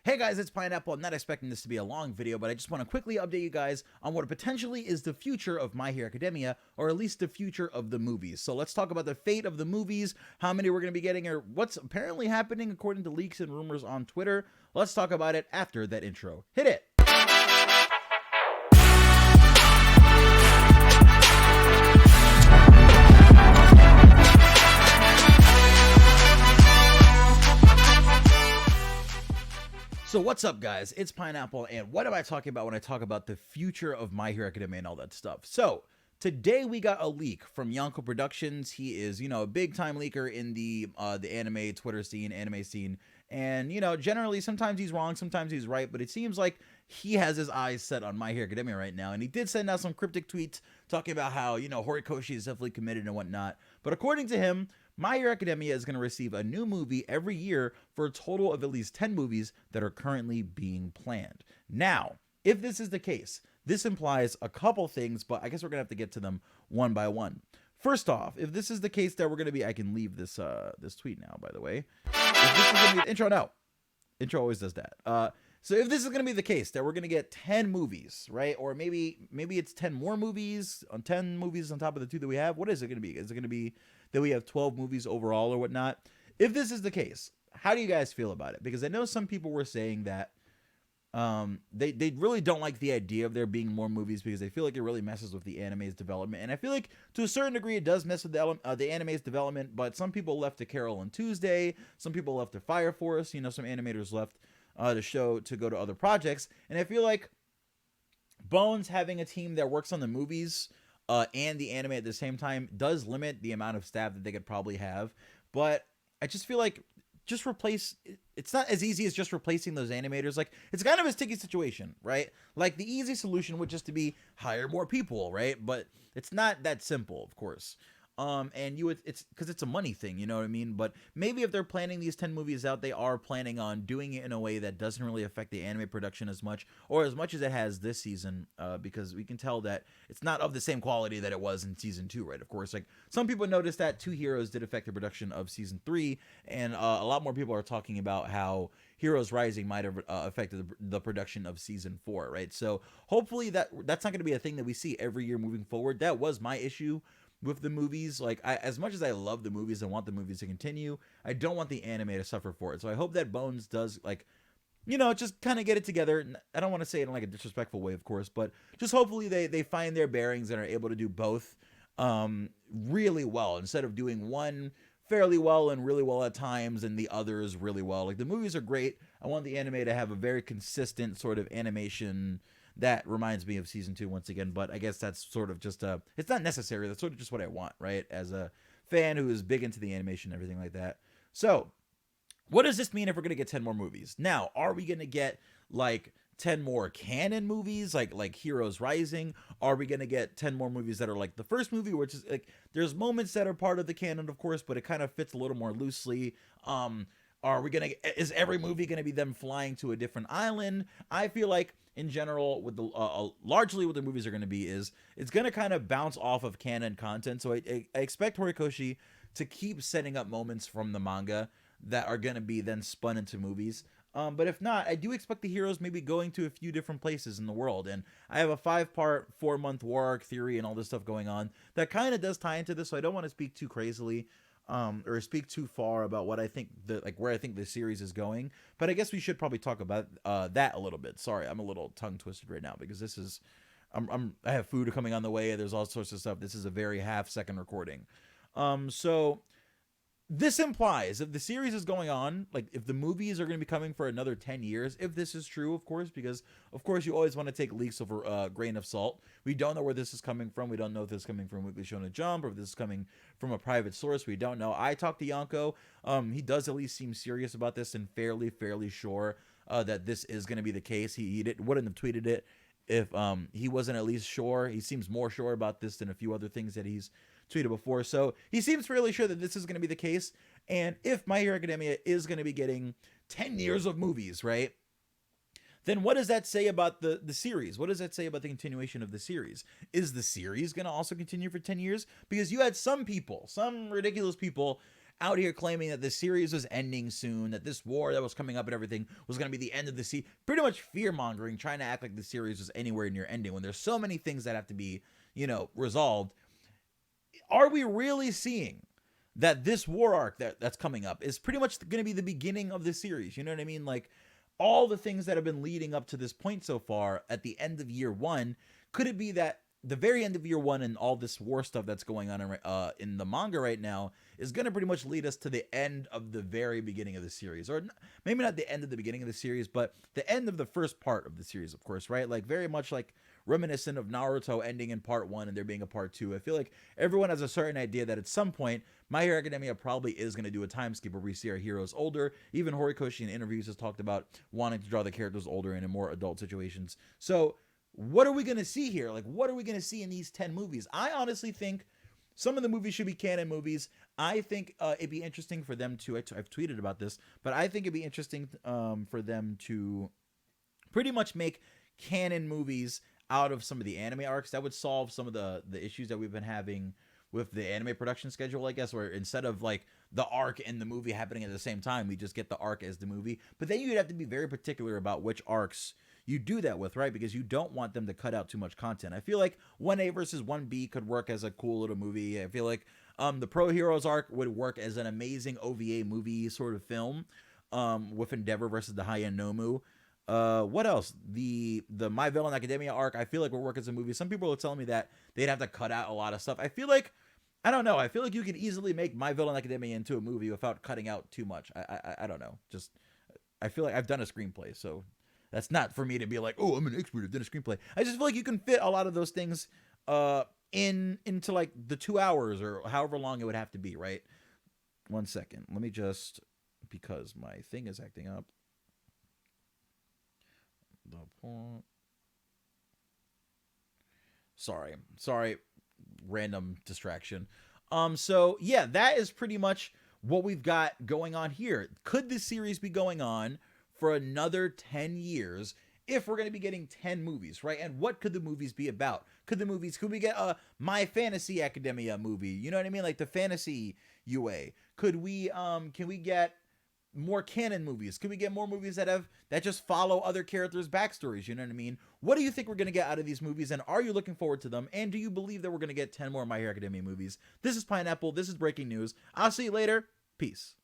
Hey guys, it's Pineapple. I'm not expecting this to be a long video, but I just want to quickly update you guys on what potentially is the future of My Hero Academia, or at least the future of the movies. So let's talk about the fate of the movies, how many we're going to be getting, or what's apparently happening according to leaks and rumors on Twitter. Let's talk about it after that intro. Hit it! So what's up, guys? It's Pineapple, and what am I talking about when I talk about the future of My Hero Academia and all that stuff? So today we got a leak from Yonko Productions. He is, a big-time leaker in the anime Twitter scene, anime scene, and generally sometimes he's wrong, sometimes he's right, but it seems like he has his eyes set on My Hero Academia right now, and he did send out some cryptic tweets talking about how Horikoshi is definitely committed and whatnot. But according to him, My Hero Academia is going to receive a new movie every year for a total of at least 10 movies that are currently being planned. Now, if this is the case, this implies a couple things, but I guess we're going to have to get to them one by one. First off, if this is the case that we're going to be, I can leave this this tweet now, by the way. If this is going to be, intro now. Intro always does that. So if this is going to be the case that we're going to get 10 movies, right? Or maybe it's 10 more movies, on 10 movies on top of the 2 that we have. What is it going to be? Is it going to be that we have 12 movies overall or whatnot? If this is the case, how do you guys feel about it? Because I know some people were saying that they really don't like the idea of there being more movies because they feel like it really messes with the anime's development. And I feel like to a certain degree it does mess with the anime's development, but some people left to Carol and Tuesday, some people left to Fire Force, some animators left the show to go to other projects. And I feel like Bones having a team that works on the movies and the anime at the same time does limit the amount of staff that they could probably have. But I just feel like it's not as easy as just replacing those animators. Like, it's kind of a sticky situation, right? Like, the easy solution would just to be hire more people, right? But it's not that simple, of course. And it's because it's a money thing, you know what I mean? But maybe if they're planning these 10 movies out, they are planning on doing it in a way that doesn't really affect the anime production as much, or as much as it has this season, because we can tell that it's not of the same quality that it was in season 2, right? Of course, like, some people noticed that Two Heroes did affect the production of season 3, and a lot more people are talking about how Heroes Rising might have affected the production of season 4, right? So hopefully that's not going to be a thing that we see every year moving forward. That was my issue with the movies. Like, as much as I love the movies and want the movies to continue, I don't want the anime to suffer for it. So I hope that Bones does, like, just kind of get it together. I don't want to say it in like a disrespectful way, of course, but just hopefully they find their bearings and are able to do both really well, instead of doing one fairly well and really well at times and the others really well. Like, the movies are great. I want the anime to have a very consistent sort of animation that reminds me of season 2 once again, but I guess that's sort of just it's not necessary. That's sort of just what I want, right? As a fan who is big into the animation and everything like that. So what does this mean if we're going to get 10 more movies? Now, are we going to get like 10 more canon movies like Heroes Rising? Are we going to get 10 more movies that are like the first movie, which is like, there's moments that are part of the canon, of course, but it kind of fits a little more loosely. Is every movie going to be them flying to a different island? I feel like in general, with the largely what the movies are going to be is it's going to kind of bounce off of canon content. So I expect Horikoshi to keep setting up moments from the manga that are going to be then spun into movies. But if not, I do expect the heroes maybe going to a few different places in the world. And I have a 5-part, 4-month war arc theory and all this stuff going on that kind of does tie into this. So I don't want to speak too crazily or speak too far about what I think where I think the series is going, but I guess we should probably talk about that a little bit. Sorry, I'm a little tongue twisted right now because this is I have food coming on the way. There's all sorts of stuff. This is a very half-second recording. So this implies if the series is going on, like if the movies are going to be coming for another 10 years, if this is true, of course, because of course you always want to take leaks over a grain of salt. We don't know where this is coming from. We don't know if this is coming from Weekly Shonen Jump or if this is coming from a private source. We don't know. I talked to Yonko. He does at least seem serious about this and fairly sure that this is going to be the case. He wouldn't have tweeted it if he wasn't at least sure. He seems more sure about this than a few other things that he's tweeted before. So he seems fairly sure that this is going to be the case. And if My Hero Academia is going to be getting 10 years of movies, right? Then what does that say about the series? What does that say about the continuation of the series? Is the series going to also continue for 10 years? Because you had some ridiculous people out here claiming that the series was ending soon, that this war that was coming up and everything was going to be the end of the series. Pretty much fear mongering, trying to act like the series was anywhere near ending when there's so many things that have to be, resolved. Are we really seeing that this war arc that's coming up is pretty much going to be the beginning of the series? You know what I mean? Like, all the things that have been leading up to this point so far at the end of year one, could it be that the very end of year one and all this war stuff that's going on in the manga right now is going to pretty much lead us to the end of the very beginning of the series? Or maybe not the end of the beginning of the series, but the end of the first part of the series, of course, right? Like, very much like reminiscent of Naruto ending in part one and there being a part two. I feel like everyone has a certain idea that at some point My Hero Academia probably is going to do a time skip where we see our heroes older. Even Horikoshi in interviews has talked about wanting to draw the characters older and in more adult situations. So what are we going to see here? Like, what are we going to see in these 10 movies? I honestly think some of the movies should be canon movies. I think it'd be interesting for them to, I've tweeted about this, but I think it'd be interesting for them to pretty much make canon movies out of some of the anime arcs. That would solve some of the issues that we've been having with the anime production schedule, I guess, where instead of like the arc and the movie happening at the same time, we just get the arc as the movie. But then you'd have to be very particular about which arcs you do that with, right? Because you don't want them to cut out too much content. I feel like 1A versus 1B could work as a cool little movie. I feel like the Pro Heroes arc would work as an amazing OVA movie sort of film, with Endeavor versus the High-End Nomu. What else? The My Villain Academia arc, I feel like will work as a movie. Some people are telling me that they'd have to cut out a lot of stuff. I feel like, I don't know. I feel like you could easily make My Villain Academia into a movie without cutting out too much. I don't know. Just, I feel like I've done a screenplay, so that's not for me to be like, oh, I'm an expert, I've done a screenplay. I just feel like you can fit a lot of those things into like the 2 hours or however long it would have to be, right? 1 second. Let me just, because my thing is acting up. Sorry, random distraction. So yeah, that is pretty much what we've got going on here. Could this series be going on for another 10 years if we're going to be getting 10 movies, right? And what could the movies be about? Could we get a My Fantasy Academia movie? You know what I mean? Like the fantasy UA. Can we get more canon movies? Could we get more movies that just follow other characters' backstories? You know what I mean? What do you think we're going to get out of these movies, and are you looking forward to them? And do you believe that we're going to get 10 more My Hero Academia movies? This is Pineapple. This is breaking news. I'll see you later. Peace.